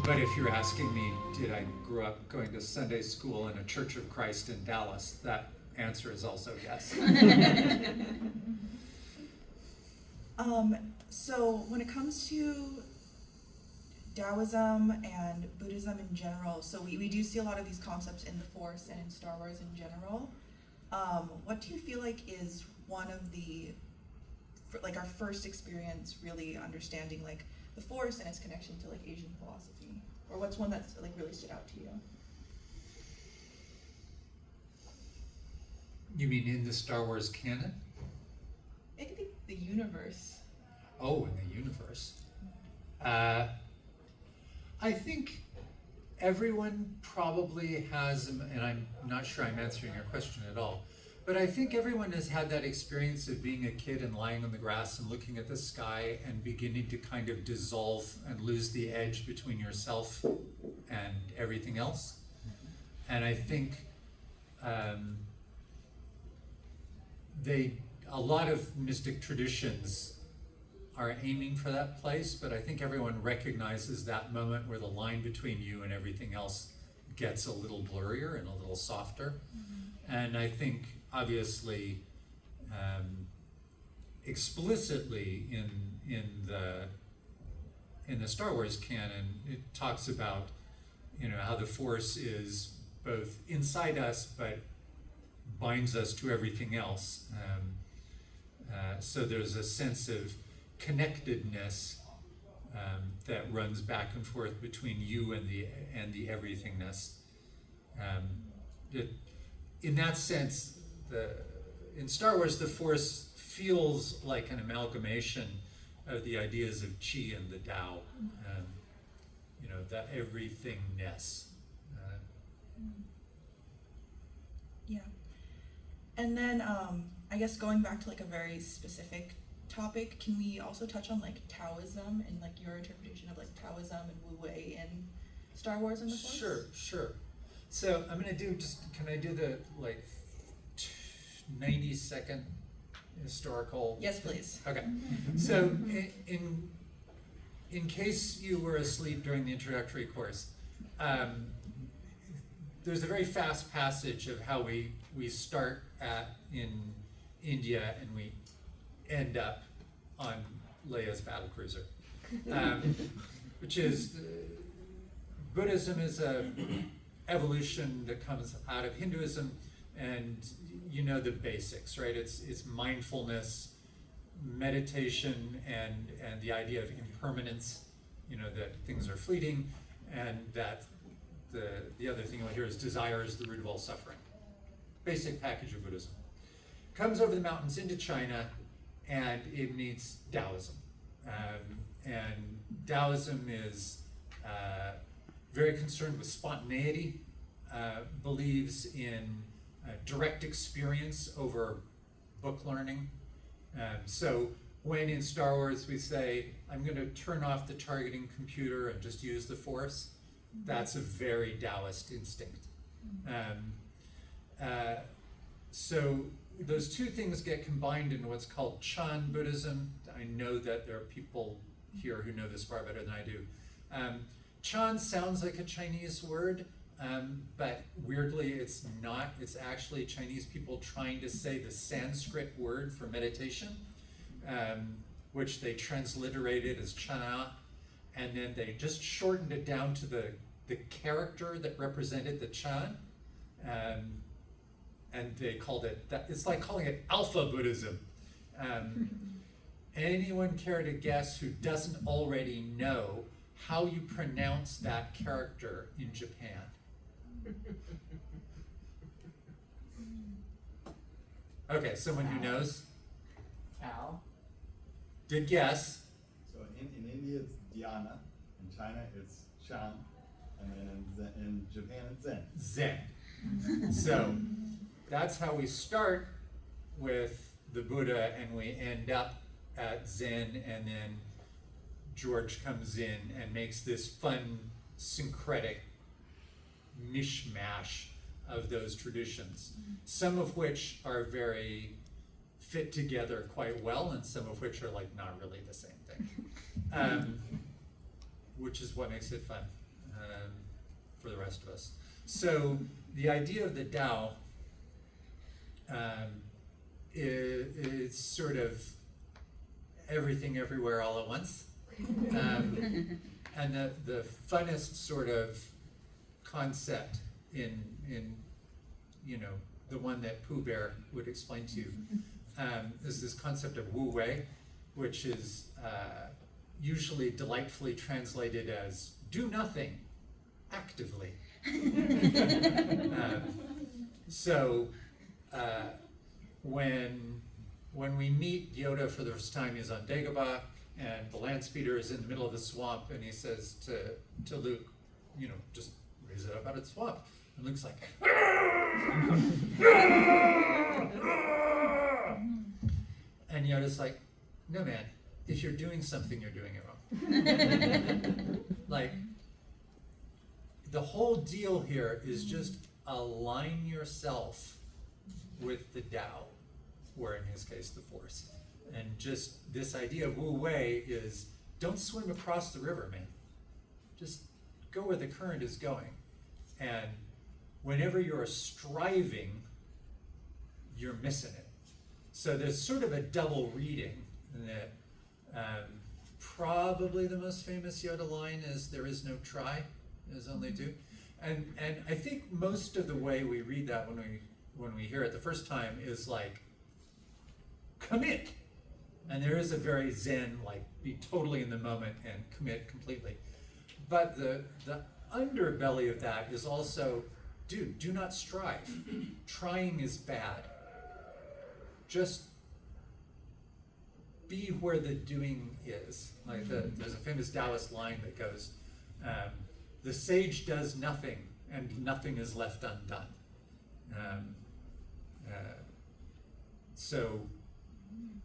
But if you're asking me, did I grow up going to Sunday school in a Church of Christ in Dallas, that answer is also yes. So when it comes to Taoism and Buddhism in general, so we do see a lot of these concepts in the Force and in Star Wars in general. What do you feel like is one of the, like our first experience really understanding like the Force and its connection to like Asian philosophy? Or what's one that's like really stood out to you? You mean in the Star Wars canon? I think the universe. Oh, in the universe. I think everyone probably has, and I'm not sure I'm answering your question at all, but I think everyone has had that experience of being a kid and lying on the grass and looking at the sky and beginning to kind of dissolve and lose the edge between yourself and everything else. And I think a lot of mystic traditions are aiming for that place, but I think everyone recognizes that moment where the line between you and everything else gets a little blurrier and a little softer. Mm-hmm. And I think obviously explicitly in the Star Wars canon, it talks about, you know, how the Force is both inside us but binds us to everything else. So there's a sense of connectedness that runs back and forth between you and the everythingness. In that sense, in Star Wars, the Force feels like an amalgamation of the ideas of Qi and the Tao, you know, the everythingness. Yeah. And then I guess going back to like a very specific topic, can we also touch on like Taoism and like your interpretation of like Taoism and Wu Wei in Star Wars and the Force? Sure. So I'm gonna can I do the like 90-second historical? Yes, please. Okay. So in case you were asleep during the introductory course, there's a very fast passage of how we start in India and we end up on Leia's battlecruiser, which is Buddhism is a evolution that comes out of Hinduism, and you know the basics, right? It's mindfulness, meditation, and the idea of impermanence, you know, that things are fleeting, and that the other thing you'll hear is desire is the root of all suffering. Basic package of Buddhism. Comes over the mountains into China, and it meets Taoism. And Taoism is very concerned with spontaneity, believes in direct experience over book learning. So when in Star Wars we say, I'm going to turn off the targeting computer and just use the Force, that's a very Taoist instinct. So those two things get combined into what's called Chan Buddhism. I know that there are people here who know this far better than I do. Chan sounds like a Chinese word, but weirdly it's not. It's actually Chinese people trying to say the Sanskrit word for meditation, which they transliterated as Chana, and then they just shortened it down to the character that represented the Chan. And they called it, it's like calling it Alpha Buddhism. Anyone care to guess who doesn't already know how you pronounce that character in Japan? Okay, someone who knows? Cow. Good guess. So in India it's Dhyana, in China it's Shan, and then in Japan it's Zen. Zen. So that's how we start with the Buddha, and we end up at Zen, and then George comes in and makes this fun syncretic mishmash of those traditions, some of which are very fit together quite well, and some of which are like not really the same thing, which is what makes it fun. for the rest of us. So the idea of the Tao is sort of everything everywhere all at once. And the funnest sort of concept in you know, the one that Pooh Bear would explain to you, is this concept of Wu Wei, which is usually delightfully translated as do nothing actively. So when we meet Yoda for the first time, he's on Dagobah, and the land speeder is in the middle of the swamp, and he says to Luke, you know, just raise it up out of the swamp. And Luke's like, and Yoda's like, no man, if you're doing something, you're doing it wrong. Like, the whole deal here is just align yourself with the Tao, or in his case, the Force. And just this idea of Wu Wei is, don't swim across the river, man. Just go where the current is going. And whenever you're striving, you're missing it. So there's sort of a double reading in that probably the most famous Yoda line is, there is no try, there's only do. And I think most of the way we read that when we hear it the first time is like, commit. And there is a very Zen, like, be totally in the moment and commit completely. But the underbelly of that is also, dude, do not strive. Trying is bad. Just be where the doing is. Like there's a famous Taoist line that goes, the sage does nothing and nothing is left undone. So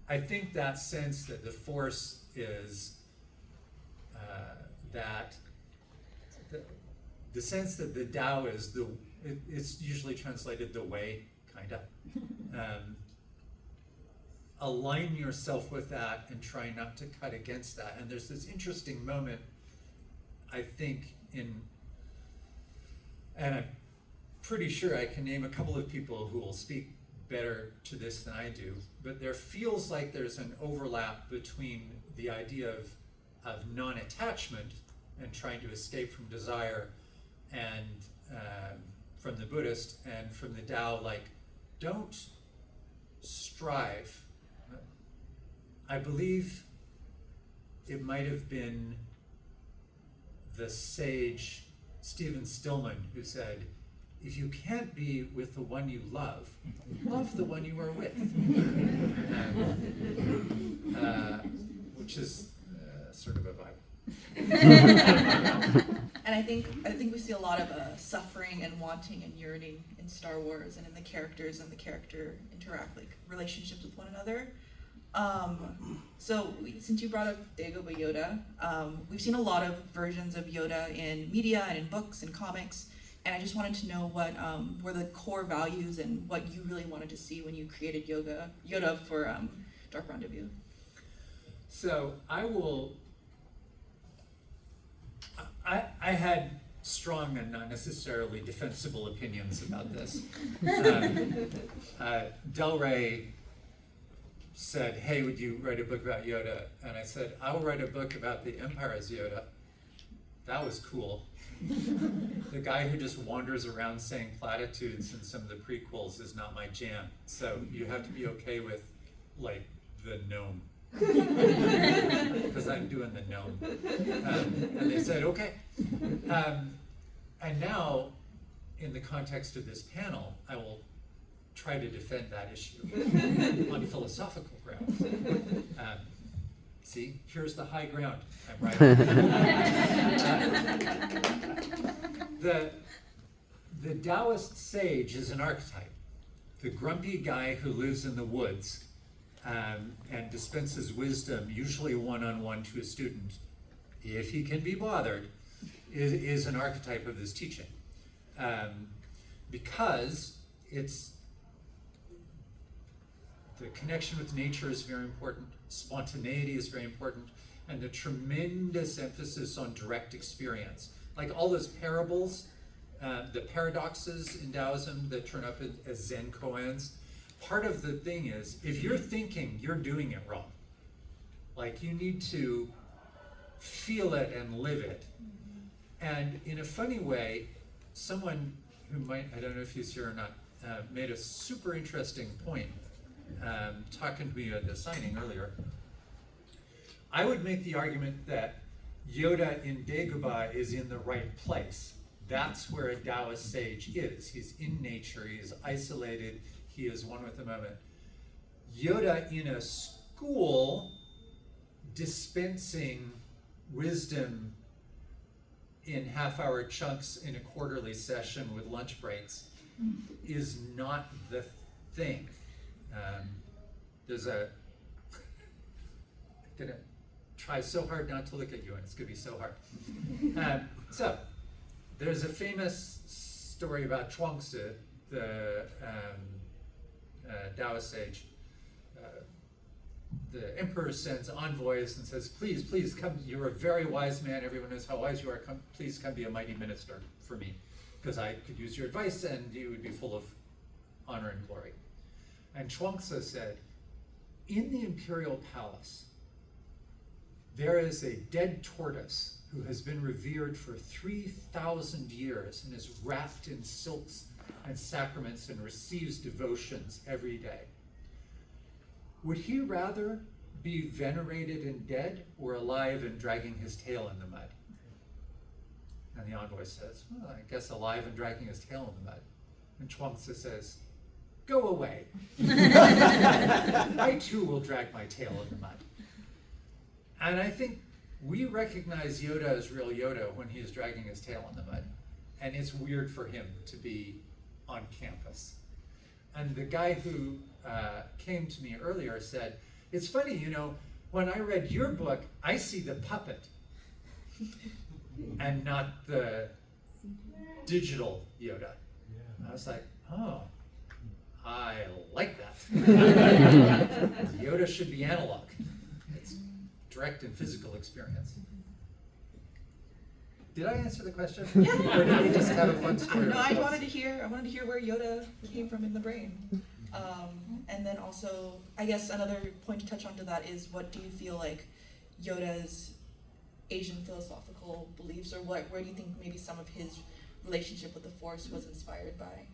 I think that sense that the Force is the sense that the Tao is it's usually translated the way, kind of. Align yourself with that and try not to cut against that. And there's this interesting moment, I think, and I'm pretty sure I can name a couple of people who will speak better to this than I do, but there feels like there's an overlap between the idea of non-attachment and trying to escape from desire, and from the Buddhist, and from the Tao, like, don't strive. I believe it might have been the sage Stephen Stillman who said, if you can't be with the one you love, love the one you are with. Which is sort of a vibe. And I think we see a lot of suffering and wanting and yearning in Star Wars, and in the characters and the character relationships with one another. Since you brought up Dagobah Yoda, we've seen a lot of versions of Yoda in media and in books and comics, and I just wanted to know what were the core values and what you really wanted to see when you created Yoda for Dark Rendezvous. So I had strong and not necessarily defensible opinions about this. Del Rey said, hey, would you write a book about Yoda? And I said, I'll write a book about the Empire's Yoda. That was cool. The guy who just wanders around saying platitudes in some of the prequels is not my jam. So you have to be okay with, like, the gnome. Because I'm doing the gnome. And they said, okay. And now, in the context of this panel, I will try to defend that issue on philosophical grounds. See, here's the high ground. I'm right. The Taoist sage is an archetype. The grumpy guy who lives in the woods and dispenses wisdom, usually one-on-one to a student, if he can be bothered, is an archetype of this teaching. Because the connection with nature is very important, spontaneity is very important, and the tremendous emphasis on direct experience. like all those parables, the paradoxes in Taoism that turn up as Zen koans. Part of the thing is, if you're thinking, you're doing it wrong. Like, you need to feel it and live it. And in a funny way, someone who might, I don't know if he's here or not, made a super interesting point talking to me at the signing earlier. I would make the argument that Yoda in Dagobah is in the right place. That's where a Taoist sage is. He's in nature, he is isolated, he is one with the moment. Yoda in a school dispensing wisdom in half-hour chunks in a quarterly session with lunch breaks is not the thing. I'm gonna try so hard not to look at you, and it's gonna be so hard. So, there's a famous story about Chuang-Tzu, the Taoist sage. The emperor sends envoys and says, please, please come, you're a very wise man, everyone knows how wise you are, please come be a mighty minister for me, because I could use your advice and you would be full of honor and glory. And Chuang-Tzu said, in the imperial palace, there is a dead tortoise who has been revered for 3,000 years and is wrapped in silks and sacraments and receives devotions every day. Would he rather be venerated and dead or alive and dragging his tail in the mud? And the envoy says, well, I guess alive and dragging his tail in the mud. And Chuang-Tzu says, go away. I too will drag my tail in the mud. And I think we recognize Yoda as real Yoda when he is dragging his tail in the mud. And it's weird for him to be on campus. And the guy who came to me earlier said, it's funny, you know, when I read your book, I see the puppet and not the digital Yoda. And I was like, oh, I like that. Yoda should be analog. It's direct and physical experience. Did I answer the question? Yeah. Or did we just have a fun story? No, I wanted to hear where Yoda came from in the brain. And then also, I guess another point to touch on to that is, what do you feel like Yoda's Asian philosophical beliefs, or where do you think maybe some of his relationship with the Force was inspired by?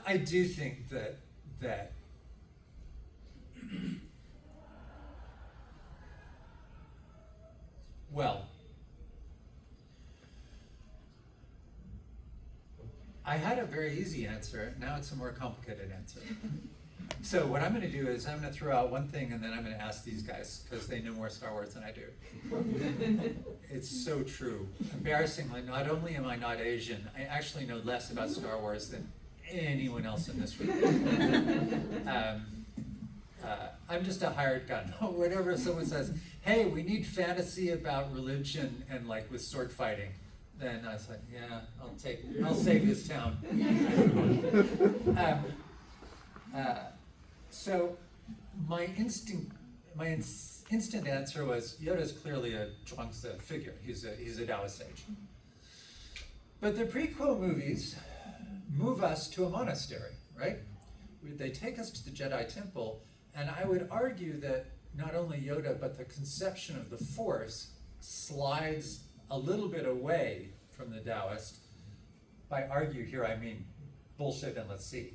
I do think that well, I had a very easy answer, now it's a more complicated answer. So what I'm going to do is I'm going to throw out one thing and then I'm going to ask these guys, because they know more Star Wars than I do. It's so true. Embarrassingly, not only am I not Asian, I actually know less about Star Wars than anyone else in this room. I'm just a hired gun. Whenever someone says, hey, we need fantasy about religion and like with sword fighting, then I was like, yeah, I'll save this town. So my instant answer was, Yoda's clearly a Chuang-Tzu figure. He's a Taoist sage. But the prequel movies move us to a monastery, right? They take us to the Jedi Temple, and I would argue that not only Yoda, but the conception of the Force slides a little bit away from the Taoist. By argue here, I mean bullshit and let's see.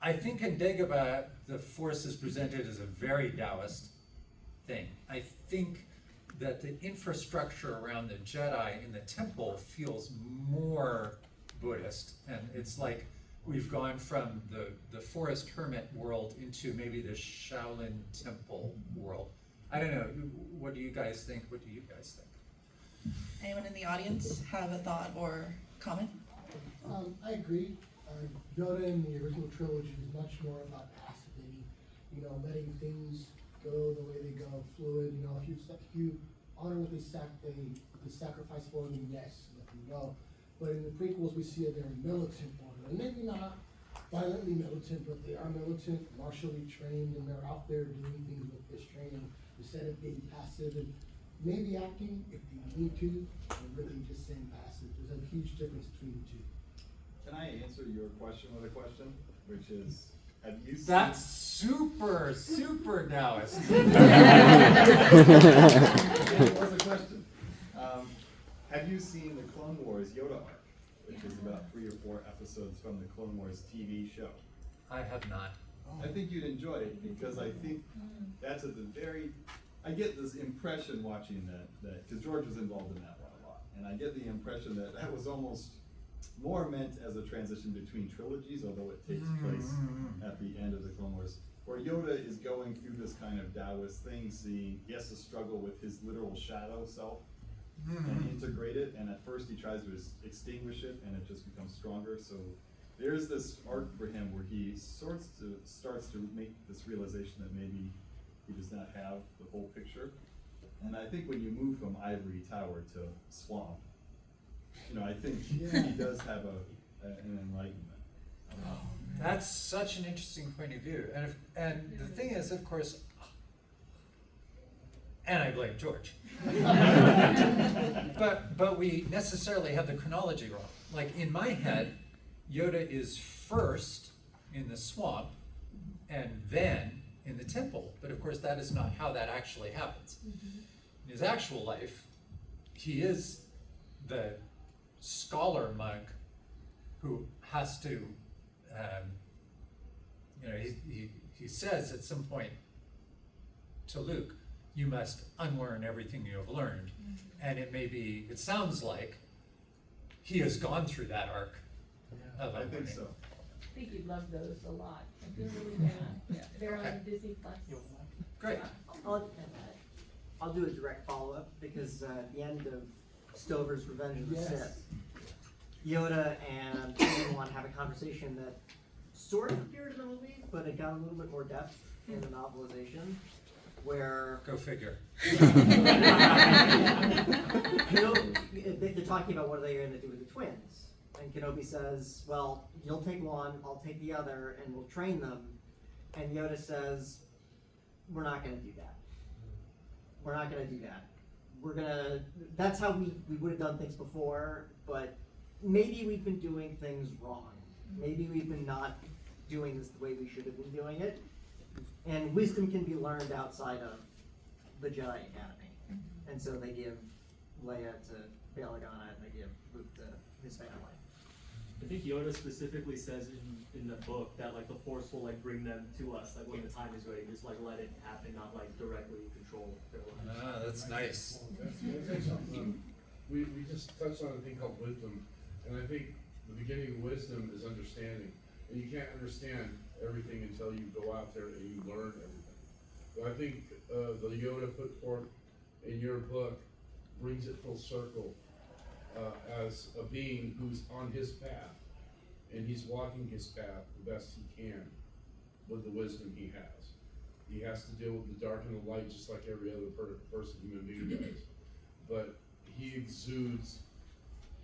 I think in Dagobah, the Force is presented as a very Taoist thing. I think that the infrastructure around the Jedi in the temple feels more Buddhist, and it's like we've gone from the forest hermit world into maybe the Shaolin temple world. I don't know, what do you guys think? What do you guys think? Anyone in the audience have a thought or comment? I agree. Yoda in the original trilogy is much more about passivity, letting things go the way they go, fluid. If you honor what they sacrifice for them, yes, let them go. But in the prequels, we see a very militant order, and maybe not violently militant, but they are militant, martially trained, and they're out there doing things with this training instead of being passive. And maybe acting if they need to, or really just saying passive. There's a huge difference between the two. Can I answer your question with a question, which is, have you seen? That's super Taoist. What's the question? Have you seen the Clone Wars Yoda arc, which is about 3 or 4 episodes from the Clone Wars TV show? I have not. I think you'd enjoy it because I think that's at the very. I get this impression watching that because George was involved in that one a lot, and I get the impression that that was almost more meant as a transition between trilogies, although it takes place at the end of the Clone Wars, where Yoda is going through this kind of Taoist thing, seeing he has to struggle with his literal shadow self and integrate it, and at first he tries to extinguish it, and it just becomes stronger. So there's this arc for him where he starts to make this realization that maybe he does not have the whole picture. And I think when you move from Ivory Tower to Swamp, I think he does have an enlightenment. That's such an interesting point of view, and the thing is, of course, and I blame George, but we necessarily have the chronology wrong. Like in my head, Yoda is first in the swamp and then in the temple, but of course that is not how that actually happens. In his actual life, he is the scholar monk who has to, he says at some point to Luke, you must unlearn everything you have learned. And it sounds like he has gone through that arc of I think unlearning. so. I think you'd love those a lot. I feel really bad. They're on Disney Plus. Great. I'll do a direct follow-up because at the end of Stover's Revenge of the Sith, Yoda and Obi-Wan have a conversation that sort of appeared in the movie, but it got a little bit more depth in the novelization, where Go figure. they're talking about what are they going to do with the twins. And Kenobi says, well, you'll take one, I'll take the other, and we'll train them. And Yoda says, we're not going to do that. We're not going to do that. That's how we would have done things before, but maybe we've been doing things wrong. Maybe we've been not doing this the way we should have been doing it. And wisdom can be learned outside of the Jedi Academy. And so they give Leia to Bail Organa, and they give Luke to his family. I think Yoda specifically says in the book that like the Force will like bring them to us, like when the time is ready, just like let it happen, not like directly control their lives. Ah, that's nice. We just touched on a thing called wisdom, and I think the beginning of wisdom is understanding. And you can't understand everything until you go out there and you learn everything. But I think the Yoda put forth in your book brings it full circle as a being who's on his path, and he's walking his path the best he can with the wisdom he has. He has to deal with the dark and the light just like every other person, human being does. But he exudes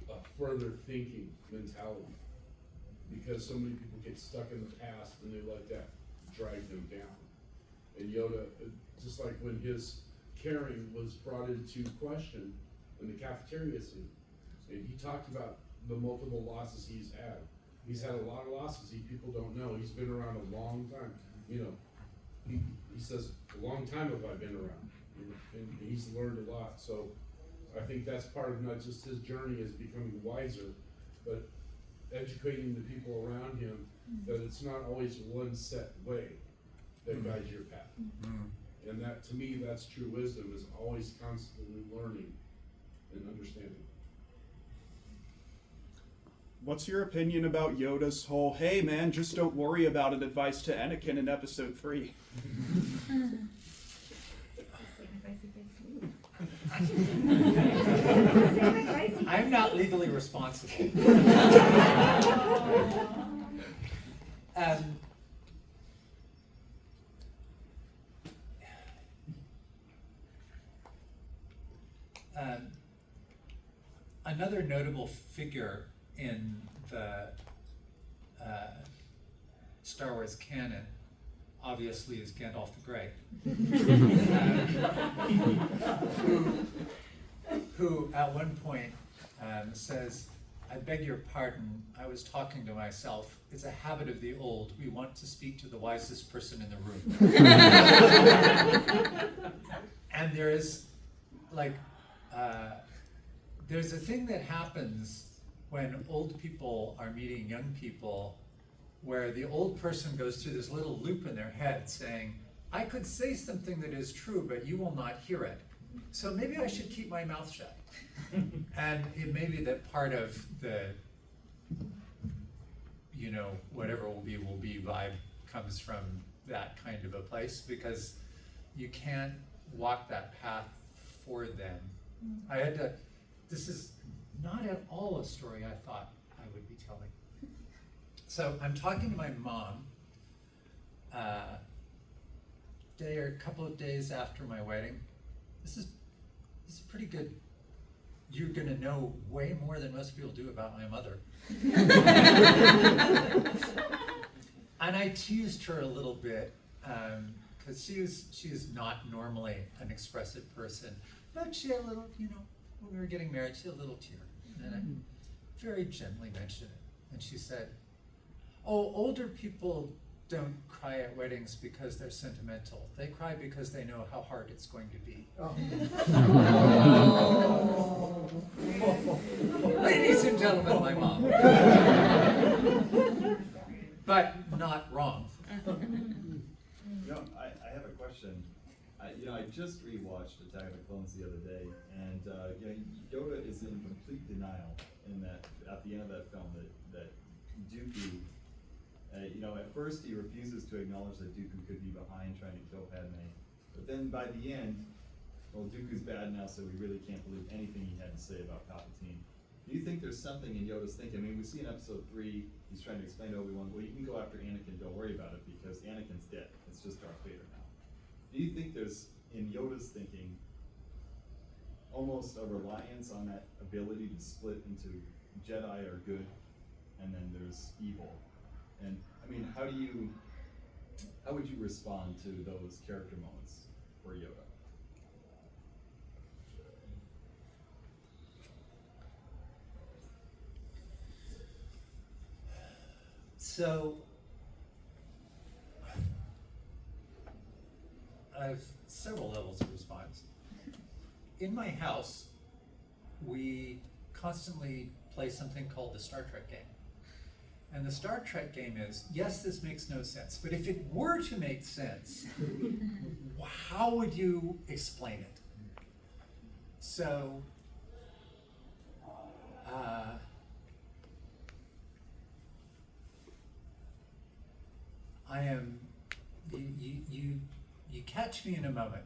a further thinking mentality, because so many people get stuck in the past and they let that drag them down. And Yoda, just like when his caring was brought into question in the cafeteria scene, and he talked about the multiple losses he's had. He's had a lot of losses people don't know. He's been around a long time. He says, a long time have I been around, and he's learned a lot. So I think that's part of not just his journey as becoming wiser, but educating the people around him that it's not always one set way that guides your path. And that, to me, that's true wisdom, is always constantly learning and understanding. What's your opinion about Yoda's whole, hey man, just don't worry about it advice to Anakin in episode 3? I'm not legally responsible. Another notable figure in the Star Wars canon obviously is Gandalf the Grey, who at one point says, "I beg your pardon, I was talking to myself. It's a habit of the old. We want to speak to the wisest person in the room." And there is, like, there's a thing that happens when old people are meeting young people, where the old person goes through this little loop in their head saying, "I could say something that is true, but you will not hear it. So maybe I should keep my mouth shut." And it may be that part of the, you know, whatever will be vibe comes from that kind of a place, because you can't walk that path for them. I had to, this is not at all a story I thought I would be telling. So I'm talking to my mom a couple of days after my wedding. This is pretty good. You're gonna know way more than most people do about my mother. And I teased her a little bit, because she is not normally an expressive person, but she had a little, you know, when we were getting married, she had a little tear. And I very gently mentioned it. And she said, "Oh, older people don't cry at weddings because they're sentimental. They cry because they know how hard it's going to be." Ladies and gentlemen, my mom. But not wrong. You know, I have a question. I just rewatched Attack of the Clones the other day, and Yoda is in complete denial in that at the end of that film that Dooku, at first he refuses to acknowledge that Dooku could be behind trying to kill Padme, but then by the end, well, Dooku's bad now, so we really can't believe anything he had to say about Palpatine. Do you think there's something in Yoda's thinking? I mean, we see in episode 3, he's trying to explain to Obi-Wan, well, you can go after Anakin, don't worry about it, because Anakin's dead. It's just Darth Vader now. Do you think there's, in Yoda's thinking, almost a reliance on that ability to split into Jedi are good, and then there's evil? And, I mean, how would you respond to those character moments for Yoda? So, I have several levels of response. In my house, we constantly play something called the Star Trek game. And the Star Trek game is, yes, this makes no sense, but if it were to make sense, how would you explain it? So, you catch me in a moment.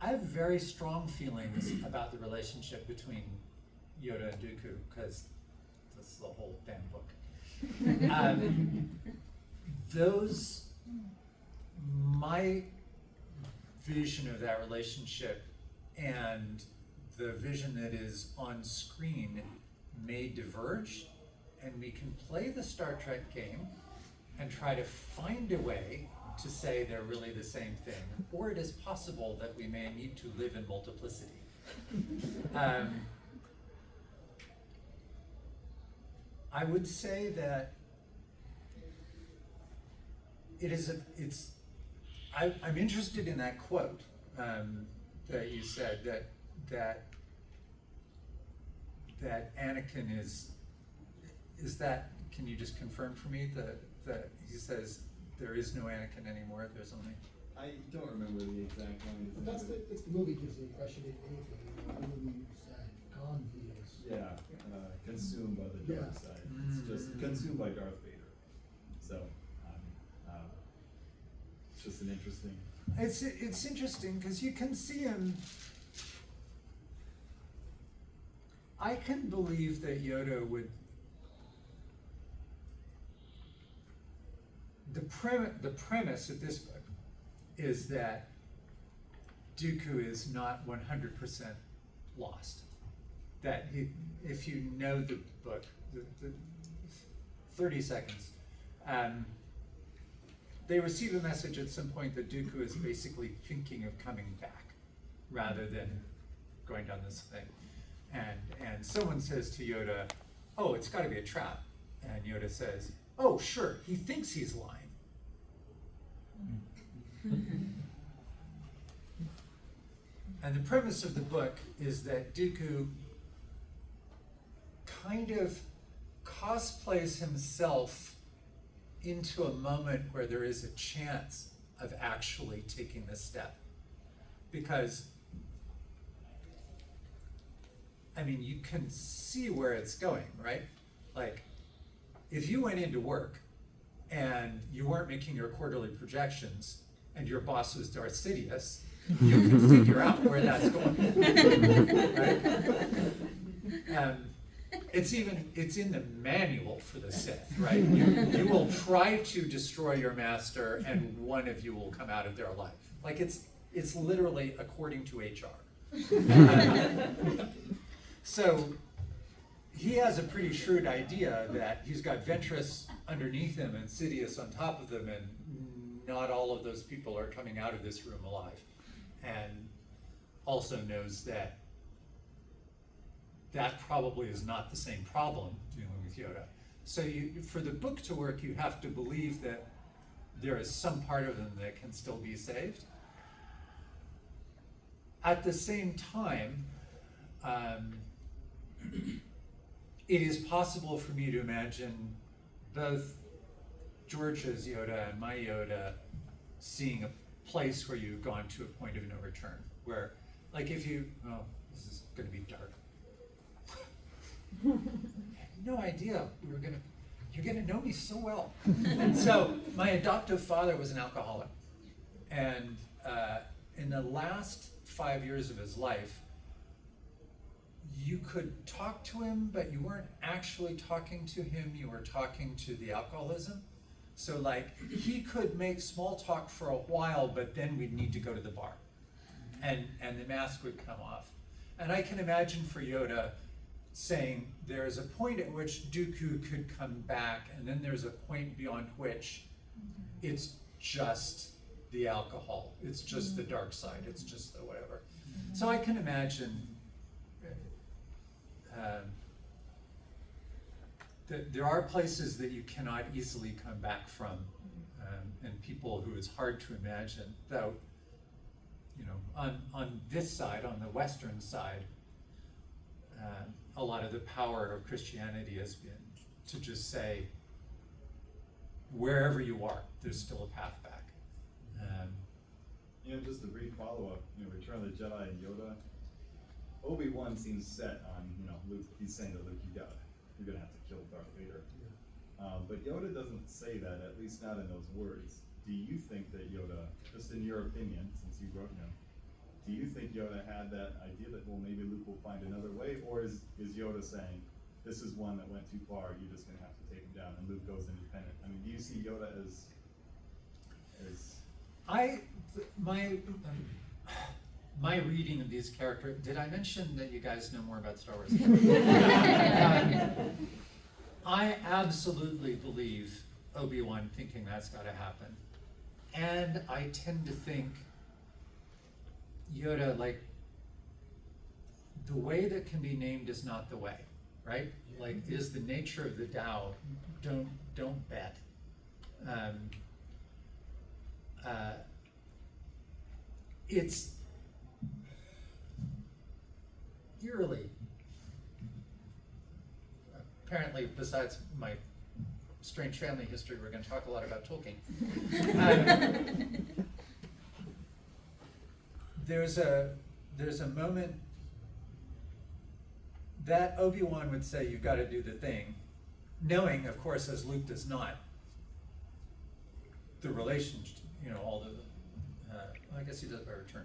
I have very strong feelings about the relationship between Yoda and Dooku, because this is the whole damn book. My vision of that relationship and the vision that is on screen may diverge, and we can play the Star Trek game and try to find a way to say they're really the same thing, or it is possible that we may need to live in multiplicity. I would say that I'm interested in that quote that you said, that Anakin is that, can you just confirm for me that he says there is no Anakin anymore, there's only... I don't remember the exact line. But that's the movie gives the impression that anything, the movie said, gone he is. Yeah, consumed by the dark side. It's just consumed by Darth Vader. So, it's just an interesting... It's interesting, because you can see him... I can believe that Yoda would... The premise of this book is that Dooku is not 100% lost. That if you know the book, the 30 seconds, they receive a message at some point that Dooku is basically thinking of coming back rather than going down this thing. And someone says to Yoda, oh, it's gotta be a trap. And Yoda says, oh, sure, he thinks he's lying. And the premise of the book is that Dooku kind of cosplays himself into a moment where there is a chance of actually taking this step. Because, I mean, you can see where it's going, right? Like, if you went into work and you weren't making your quarterly projections and your boss was Darth Sidious, you can figure out where that's going, right? It's in the manual for the Sith, right? You will try to destroy your master, and one of you will come out of there alive. Like it's literally according to HR. So he has a pretty shrewd idea that he's got Ventress underneath him and Sidious on top of them, and not all of those people are coming out of this room alive. And also knows that that probably is not the same problem dealing with Yoda. So for the book to work, you have to believe that there is some part of them that can still be saved. At the same time, it is possible for me to imagine both George's Yoda and my Yoda seeing a place where you've gone to a point of no return, where, like, if you, oh, this is going to be dark. I had no idea you're gonna know me so well. So my adoptive father was an alcoholic, and in the last 5 years of his life, you could talk to him, but you weren't actually talking to him, you were talking to the alcoholism. So like, he could make small talk for a while, but then we'd need to go to the bar. And the mask would come off. And I can imagine for Yoda saying, there's a point at which Dooku could come back, and then there's a point beyond which it's just the alcohol, it's just the dark side, it's just the whatever. So I can imagine that there are places that you cannot easily come back from, and people who it's hard to imagine, though, you know, on this side, on the Western side, a lot of the power of Christianity has been to just say, wherever you are, there's still a path back. You know, just a brief follow-up, you know, Return of the Jedi and Yoda. Obi-Wan seems set on, you know, Luke, he's saying to Luke, you're gonna have to kill Darth Vader. But Yoda doesn't say that, at least not in those words. Do you think that Yoda, just in your opinion, since you wrote him, do you think Yoda had that idea that, well, maybe Luke will find another way? Or is Yoda saying, this is one that went too far, you're just gonna have to take him down, and Luke goes independent? I mean, do you see Yoda as My reading of these characters, did I mention that you guys know more about Star Wars? I absolutely believe Obi-Wan thinking that's gotta happen. And I tend to think Yoda, like, the way that can be named is not the way, right? Like, is the nature of the Tao, don't bet. It's eerily, apparently, besides my strange family history, we're going to talk a lot about Tolkien. There's a moment that Obi-Wan would say, you've got to do the thing, knowing, of course, as Luke does not, the relationship, you know, all the, I guess he does by return.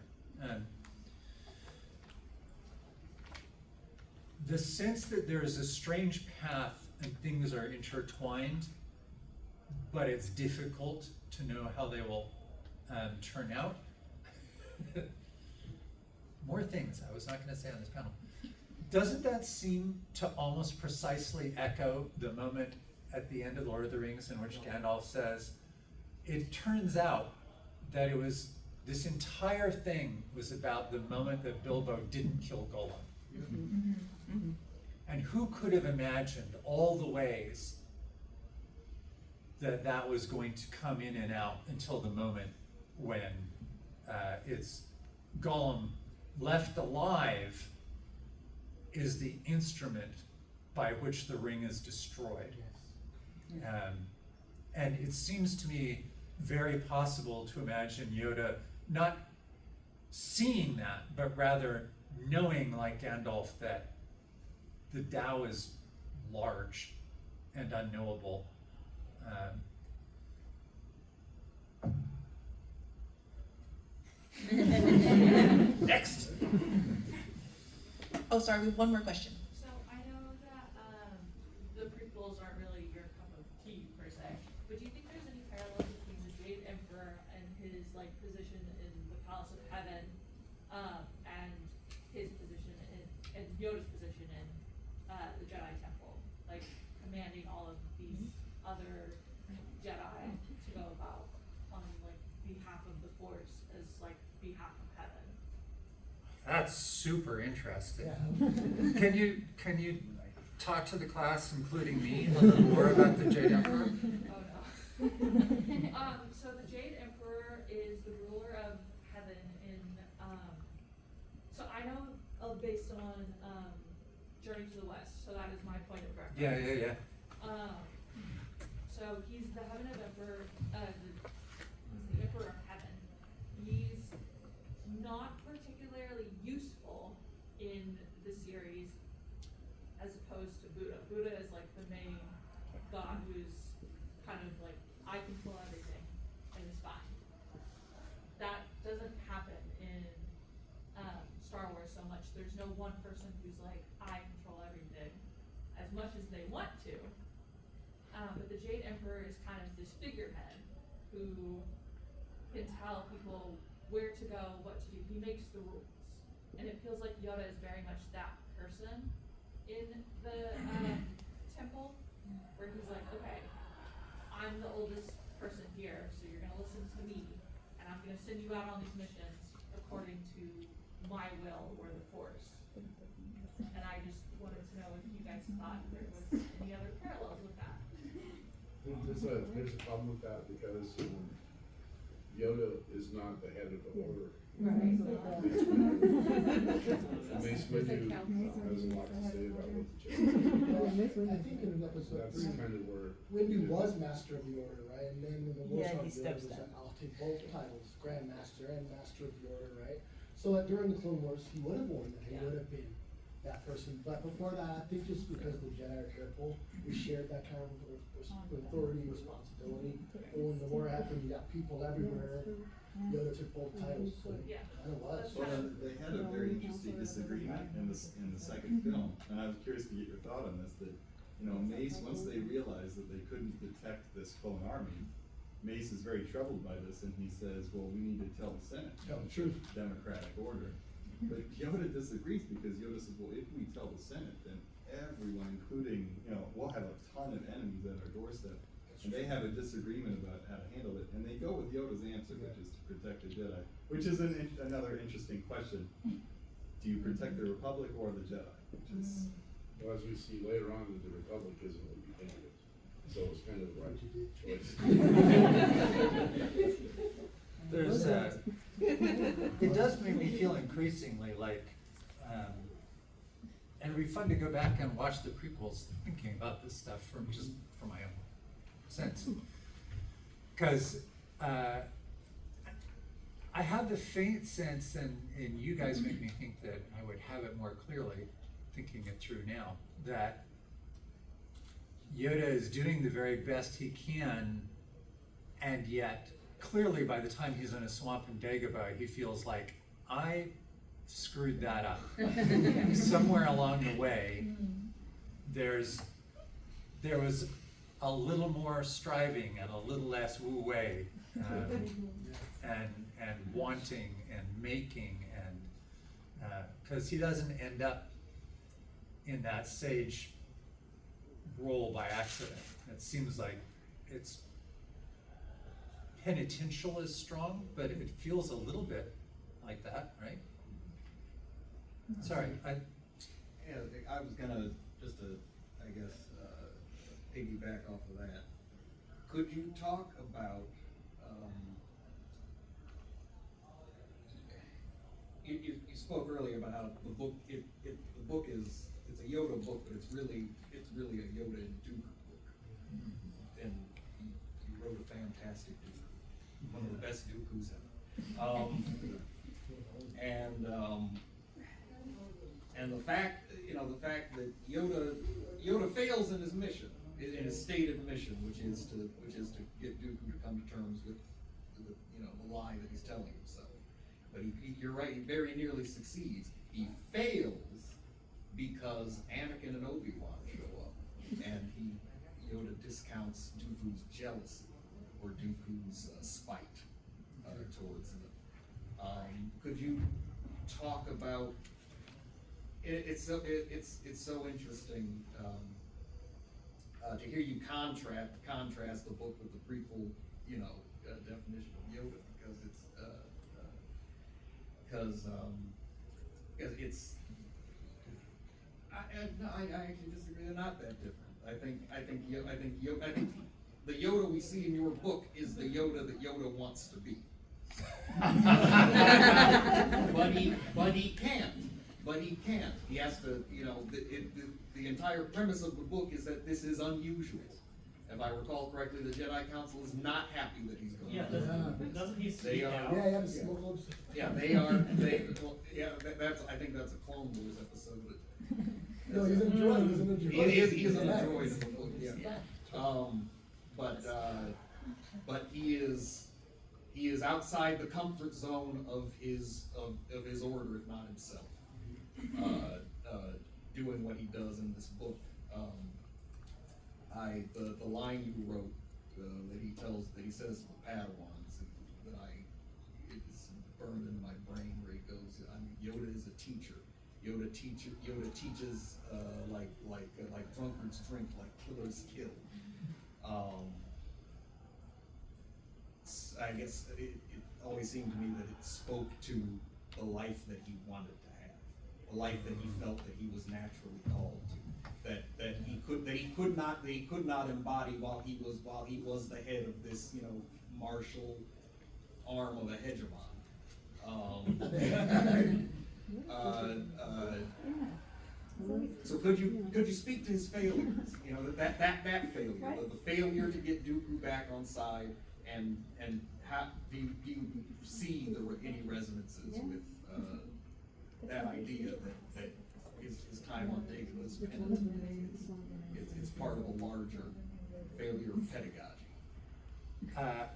The sense that there is a strange path and things are intertwined, but it's difficult to know how they will turn out. More things I was not going to say on this panel. Doesn't that seem to almost precisely echo the moment at the end of Lord of the Rings in which Gandalf says, it turns out that this entire thing was about the moment that Bilbo didn't kill Gollum. And who could have imagined all the ways that that was going to come in and out until the moment when it's Gollum left alive is the instrument by which the ring is destroyed. And it seems to me very possible to imagine Yoda not seeing that, but rather knowing, like Gandalf, that the Tao is large and unknowable. Next. Oh, sorry, we have one more question. So I know that the prequels aren't really your cup of tea per se, but do you think there's any parallel between the Jade Emperor and his like position in the Palace of Heaven, and his position and Yoda's position in the Jedi Temple, like commanding all of these other Jedi to go about on like behalf of the Force as like behalf of heaven? That's super interesting. Yeah. Can you talk to the class, including me, a little more about the Jade Emperor? Oh no. So the Jade Emperor is the ruler of heaven in, so I know based on Journey to the West, so that is my point of reference. Yeah. So he's the heaven of emperor, he's the emperor of heaven. He's not particularly useful in the series as opposed to Buddha. Buddha is like the main god who's kind of like, I control everything and it's fine. That doesn't happen in Star Wars so much. There's no one person who's like, I control everything as much as they want to. But the Jade Emperor is kind of this figurehead who can tell people where to go, what to do. He makes the rules. And it feels like Yoda is very much that person in the temple, where he's like, okay, I'm the oldest person here, so you're gonna listen to me, and I'm gonna send you out on these missions according to my will or the Force. And I just wanted to know if you guys thought there was any other parallels with that. There's a problem with that because Yoda is not the head of the order. Right. Mace Windu has a lot to say about what the Jedi. I think in episode That's 3, kind of where. Windu was master of the order, right? And then when the war Yeah, he started, steps Yoda was down. like, I'll take both titles, Grand Master and Master of the Order, right? So that during the Clone Wars, he would have worn that. He Yeah. would have been that person. But before that, I think just because the Jedi are careful, we shared that kind of authority, responsibility. And when the war happened, you got people everywhere. Yoda took both titles, so it Yeah. kind of was. Well, they had a very interesting disagreement in the second film, and I was curious to get your thought on this, that, you know, Mace, once they realized that they couldn't detect this clone army, Mace is very troubled by this, and he says, well, we need to tell the Senate, Tell the truth. democratic order. But Yoda disagrees, because Yoda says, well, if we tell the Senate, then everyone, including, you know, we'll have a ton of enemies at our doorstep. And they have a disagreement about how to handle it, and they go with Yoda's answer, which is to protect the Jedi, which is another interesting question. Do you protect the Republic or the Jedi? Which is, Well, as we see later on, that the Republic isn't what you think it is. So it's kind of like choice. There's it does make me feel increasingly like, and it'd be fun to go back and watch the prequels thinking about this stuff from my own sense. Because I have the faint sense, and you guys make me think that I would have it more clearly, thinking it through now, that Yoda is doing the very best he can, and yet clearly by the time he's in a swamp in Dagobah, he feels like, I screwed that up. Somewhere along the way, there was a little more striving and a little less wu-wei, and wanting and making, and because he doesn't end up in that sage role by accident. It seems like penitential is strong, but it feels a little bit like that, right? Sorry, Yeah, I was gonna, just to, I guess, piggyback off of that. Could you talk about, you spoke earlier about how the book, the book is, it's a Yoda book, but it's really a Yoda and Dooku book. And you wrote a fantastic Dooku, one of the best Dookus ever. And the fact that Yoda fails in his mission, in his stated mission, which is to get Dooku to come to terms with the lie that he's telling himself. But you're right, he very nearly succeeds. He fails because Anakin and Obi-Wan show up, and Yoda discounts Dooku's jealousy or Dooku's spite towards him. Could you talk about? It's so interesting to hear you contrast the book with the prequel, definition of Yoda, because it's. I actually disagree. They're not that different. I think the Yoda we see in your book is the Yoda that Yoda wants to be. but he can't. He has to, the entire premise of the book is that this is unusual. If I recall correctly, the Jedi Council is not happy that he's going. Yeah, doesn't he They speak are. out? Yeah, you have to smoke clubs. Yeah, they are. I think that's a Clone Wars episode. No, he's in a droid. He's in a droid. He is on a droid in the book. Yeah. But he is outside the comfort zone of his order, if not himself. Doing what he does in this book. The line you wrote that he says to the Padawans it's burned into my brain where he goes, Yoda is a teacher. Yoda teaches like drunkards drink, like killers kill. I guess it always seemed to me that it spoke to the life that he wanted to have, a life that he felt that he was naturally called to, that he could not embody while he was the head of this martial arm of a hegemon. So could you speak to his failures? That failure, the failure to get Dooku back on side, and how do you see any resonances with that idea that his time on Dagobah is it's part of a larger failure of pedagogy?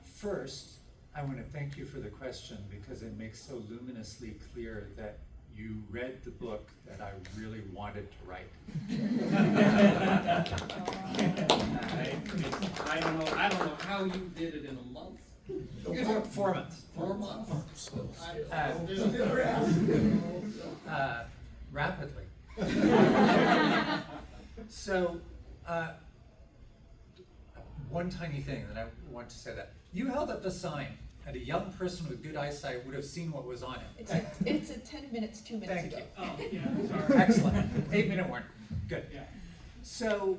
First, I want to thank you for the question because it makes so luminously clear that you read the book that I really wanted to write. I don't know how you did it in a month. 4 months. 4 months. Rapidly. So, one tiny thing that I want to say that you held up the sign, and a young person with good eyesight would have seen what was on it. It's a 10 minutes, 2 minutes Thank ago. you. Oh, yeah, sorry. Excellent. 8-minute warning. Good. Yeah. So,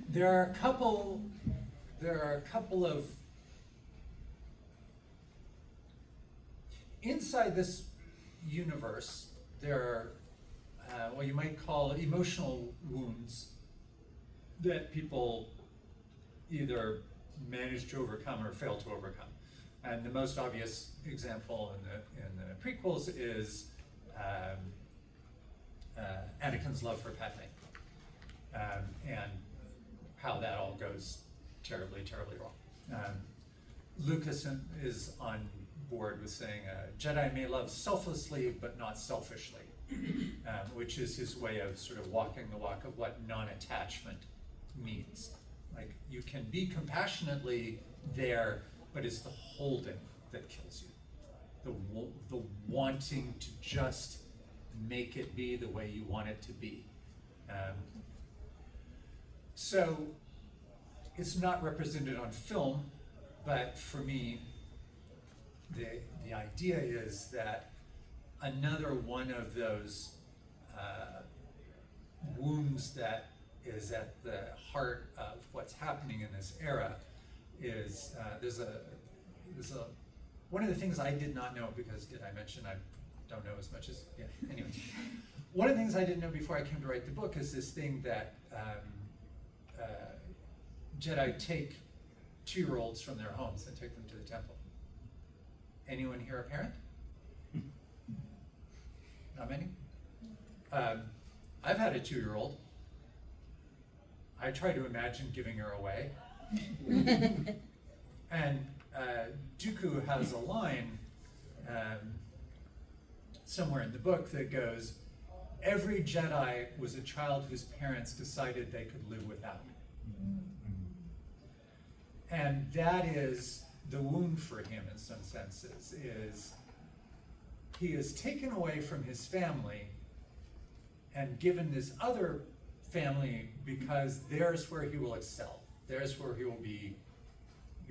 there are a couple of inside this universe. There are what you might call emotional wounds that people either manage to overcome or fail to overcome. And the most obvious example in the prequels is Anakin's love for Padme, and how that all goes terribly, terribly wrong. Lucas is on board with saying Jedi may love selflessly but not selfishly, which is his way of sort of walking the walk of what non-attachment means. Like, you can be compassionately there, but it's the holding that kills you. The wanting to just make it be the way you want it to be. So it's not represented on film, but for me, the idea is that another one of those wounds that is at the heart of what's happening in this era is there's a one of the things I did not know, because did I mention I don't know as much as, yeah, anyway. One of the things I didn't know before I came to write the book is this thing that Jedi take 2-year-olds from their homes and take them to the temple. Anyone here a parent? Not many? I've had a 2-year-old. I try to imagine giving her away. And Dooku has a line somewhere in the book that goes, every Jedi was a child whose parents decided they could live without. And that is the wound for him in some senses, is he is taken away from his family and given this other family because there's where he will excel. There's where he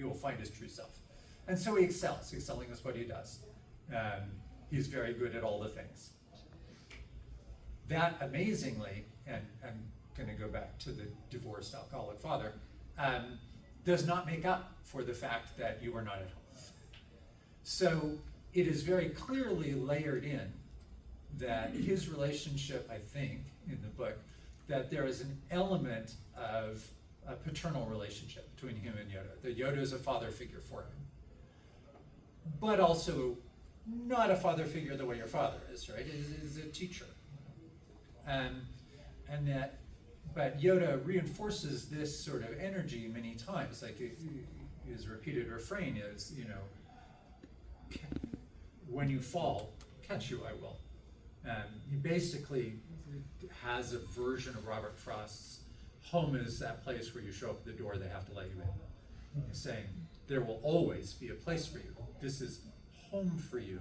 will find his true self. And so he excels. Excelling is what he does. He's very good at all the things. That amazingly, and I'm going to go back to the divorced alcoholic father, does not make up for the fact that you are not at home. So it is very clearly layered in that his relationship, I think, in the book, that there is an element of a paternal relationship between him and Yoda. That Yoda is a father figure for him, but also not a father figure the way your father is, right? Is a teacher, and that. But Yoda reinforces this sort of energy many times. Like his repeated refrain is, you know, when you fall, catch you I will. He basically has a version of Robert Frost's home is that place where you show up at the door, they have to let you in. He's saying, there will always be a place for you. This is home for you.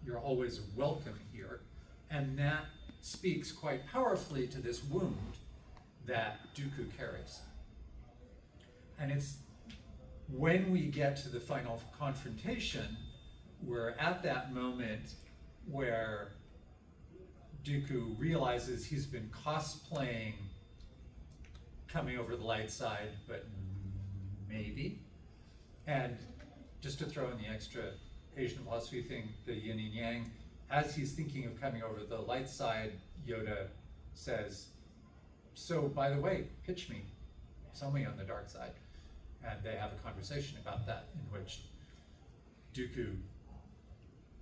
You're always welcome here. And that speaks quite powerfully to this wound that Dooku carries. And it's when we get to the final confrontation, we're at that moment where Dooku realizes he's been cosplaying coming over the light side, but maybe. And just to throw in the extra Asian philosophy thing, the yin and yang, as he's thinking of coming over the light side, Yoda says, so by the way, pitch me, sell me on the dark side. And they have a conversation about that in which Dooku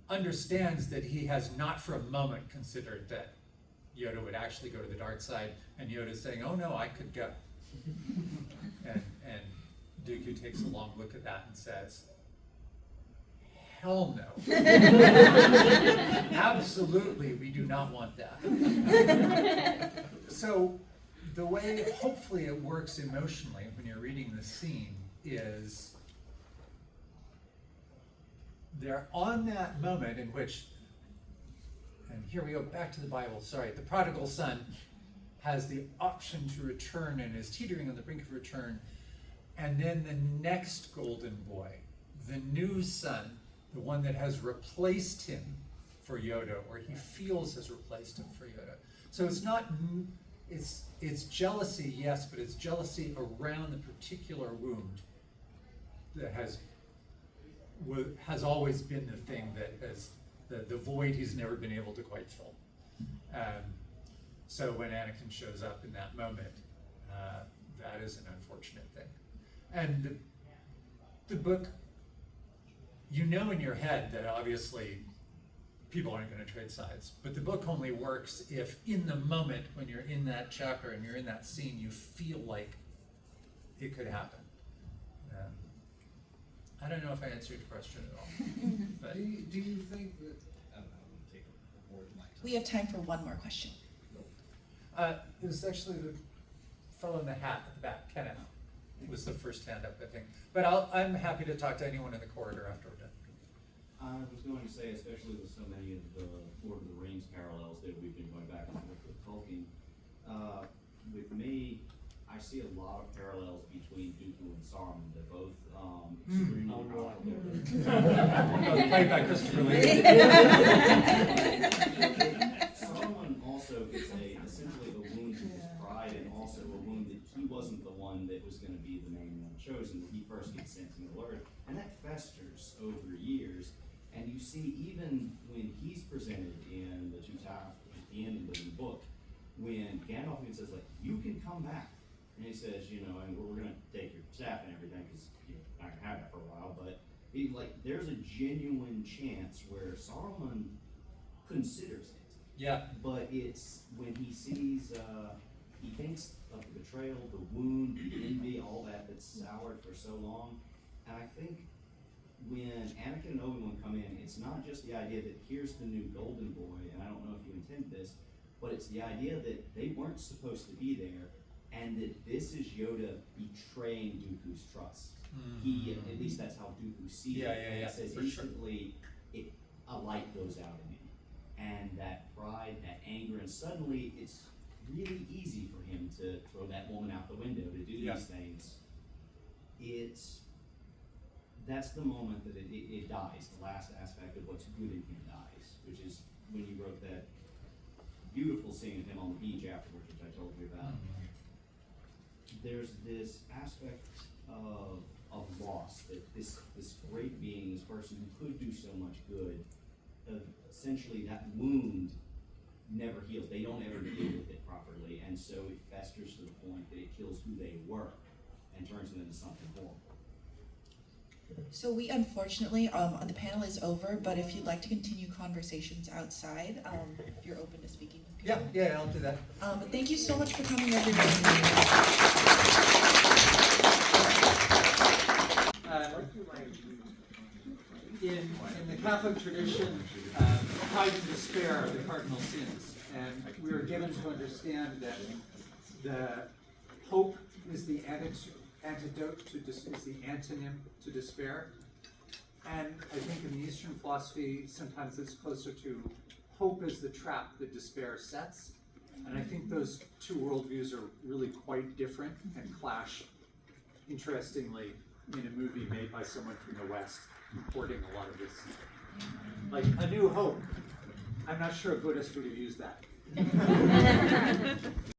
understands that he has not for a moment considered that Yoda would actually go to the dark side, and Yoda's saying, oh no, I could go. and Dooku takes a long look at that and says, hell no. Absolutely, we do not want that. So the way hopefully it works emotionally when you're reading the scene is they're on that moment in which, and here we go back to the Bible, sorry, the prodigal son has the option to return and is teetering on the brink of return, and then the next golden boy, the new son, the one that has replaced him for Yoda, or he feels has replaced him for Yoda. So it's not, it's jealousy, yes, but it's jealousy around the particular wound that has always been the thing that has, the void he's never been able to quite fill. So when Anakin shows up in that moment, that is an unfortunate thing. And the book, you know in your head that obviously people aren't going to trade sides, but the book only works if in the moment when you're in that chapter and you're in that scene, you feel like it could happen. I don't know if I answered your question at all. But Do you think that, I don't know, I'm gonna take more of my time. We have time for one more question. it was actually the fellow in the hat at the back, Kenneth, was the first hand up, I think. But I'm happy to talk to anyone in the corridor after we're done. I was going to say, especially with so many of the Lord of the Rings parallels that we've been going back and forth with Tolkien, with me, I see a lot of parallels between Dooku and Saruman. They're both extremely powerful. Played by Christopher Lee. Saruman also gets essentially a wound to his pride, and also a wound that he wasn't the one that was going to be the main one chosen. That he first gets sent to Middle Earth, and that festers over years. And you see, even when he's presented in the Two Towers, at the end of the book, when Gandalf even says, like, you can come back. And he says, you know, and we're going to take your staff and everything, because you're not going to have that for a while, but he, like, there's a genuine chance where Saruman considers it. Yeah. But it's when he sees, he thinks of the betrayal, the wound, the envy, all that's soured for so long. And I think when Anakin and Obi-Wan come in, it's not just the idea that here's the new golden boy, and I don't know if you intended this, but it's the idea that they weren't supposed to be there, and that this is Yoda betraying Dooku's trust. He, at least that's how Dooku sees it. Yeah, It says for instantly, a light goes out in him, and that pride, that anger, and suddenly it's really easy for him to throw that woman out the window, to do these things. That's the moment that it dies. The last aspect of what's good in him dies, which is when you wrote that beautiful scene of him on the beach afterwards, which I told you about. There's this aspect of loss, that this great being, this person who could do so much good, essentially that wound never heals. They don't ever deal with it properly, and so it festers to the point that it kills who they were and turns them into something horrible. So we unfortunately, the panel is over, but if you'd like to continue conversations outside, if you're open to speaking with people. Yeah, I'll do that. But thank you so much for coming, everybody. In the Catholic tradition, pride and despair are the cardinal sins, and we are given to understand that the hope is the antidote to is the antonym to despair. And I think in the Eastern philosophy, sometimes it's closer to hope is the trap that despair sets. And I think those two worldviews are really quite different and clash, interestingly, in a movie made by someone from the West, importing a lot of this. Like A New Hope. I'm not sure a Buddhist would have used that.